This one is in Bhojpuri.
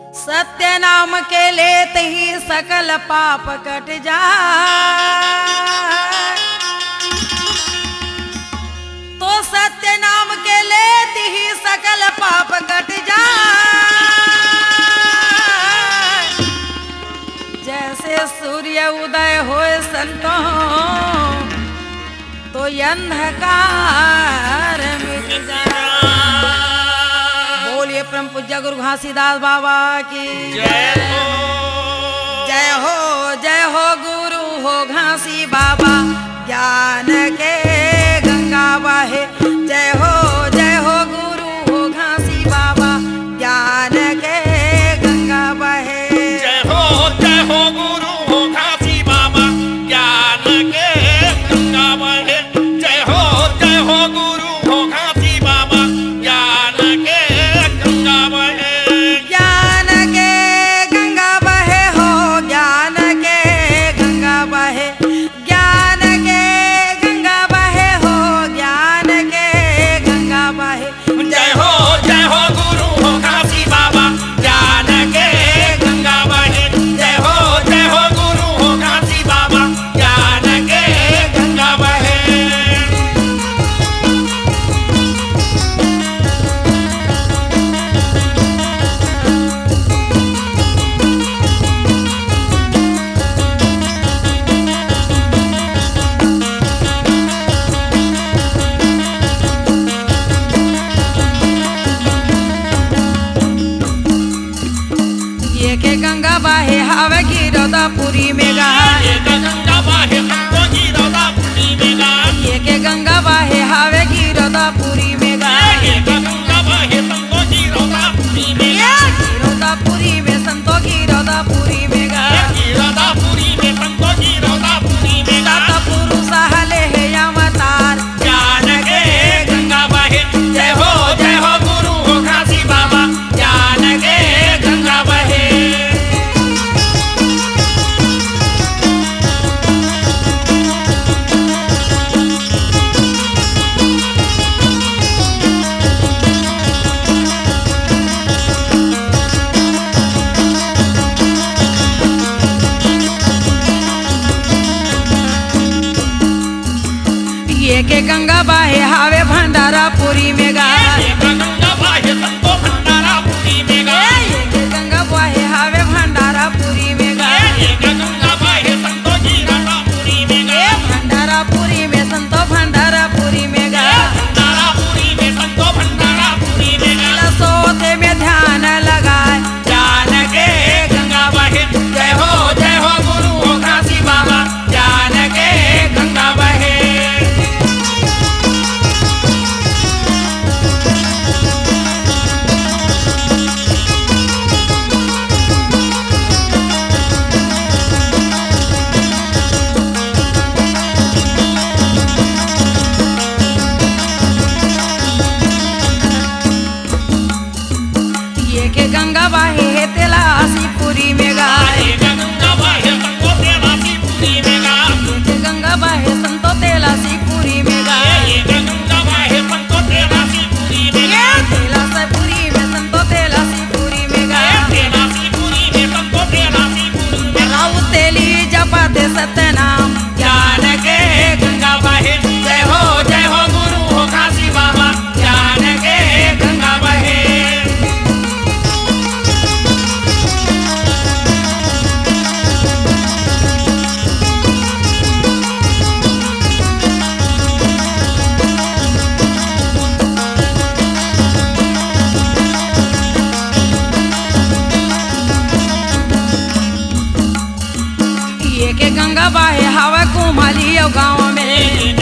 सत्य नाम के लेत ही सकल पाप कट जाए। तो सत्य नाम के लेत ही सकल पाप कट जाए। जैसे सूर्य उदय होए संतों तो अंधकार मिट जाए। बोलिए परम पूज्य गुरु घासीदास बाबा की जय हो। जय हो जय हो गुरु हो घासी बाबा ज्ञान के गंगा बहे। जय हो गुरु हो घासी बाबा ज्ञान के गंगा बहे। जय हो गुरु हो घासी बाबा ज्ञान के गंगा बहे। जय हो गुरु हो घासी बाबा ज्ञान के गंगा बहे। ज्ञान के गंगा बहे हो ज्ञान के गंगा बहे। ज्ञान के गंगा बहे हो ज्ञान के गंगा बहे। जय हो गुरु हो घासी बाबा ज्ञान के गंगा बहे। जय हो गुरु हो घासी बाबा ज्ञान के गंगा बहे। ये के गंगा बहे हवे गिरदापुरी में गा। ये गंगा बहे संतो गिरदापुरी में गा। ये के गंगा बहे हवे गिरदापुरी में गा। ये गंगा बहे संतो गिरदापुरी में गा। गिरदापुरी में संतो गिरदापुरी में गा। गिरदापुरी में संतो गिरदापुरी में गा। सात पुरुष हले है अवतार ज्ञान के गंगा बहे। जय हो गुरु हो घासी बाबा ज्ञान के गंगा बहे। ये के गंगा बहे हवे भंडारापुरी में गा। ये गंगा बहे संतो भंडारापुरी में गा। ये के गंगा बहे हवे भंडारापुरी में गा। ये गंगा बहे संतो गिरदापुरी में गा। भंडारापुरी में संतो भंडारापुरी में गा। भंडारापुरी में संतो भंडारापुरी में गा। सोते में ध्यान लगाए ज्ञान के गंगा बहे। जय हो गुरु हो घासी बाबा ज्ञान के गंगा बहे। ये के गंगा बहे है तेलासीपुरी में गा। ये गंगा बहे संतो तेलासीपुरी में गा। ये गंगा बहे संतो तेलासीपुरी में गा। ये गंगा बहे संतो तेलासीपुरी में गा। तेलासीपुरी में संतो तेलासीपुरी में गा। तेलासीपुरी में संतो तेलासीपुरी में गा। राउ तेली जपते सतनाम ज्ञान के गंगा बहे। जय हो गुरु हो घासी बाबा ज्ञान के गंगा बहे। ये के गंगा बहे हवा कुमाली गाँव में।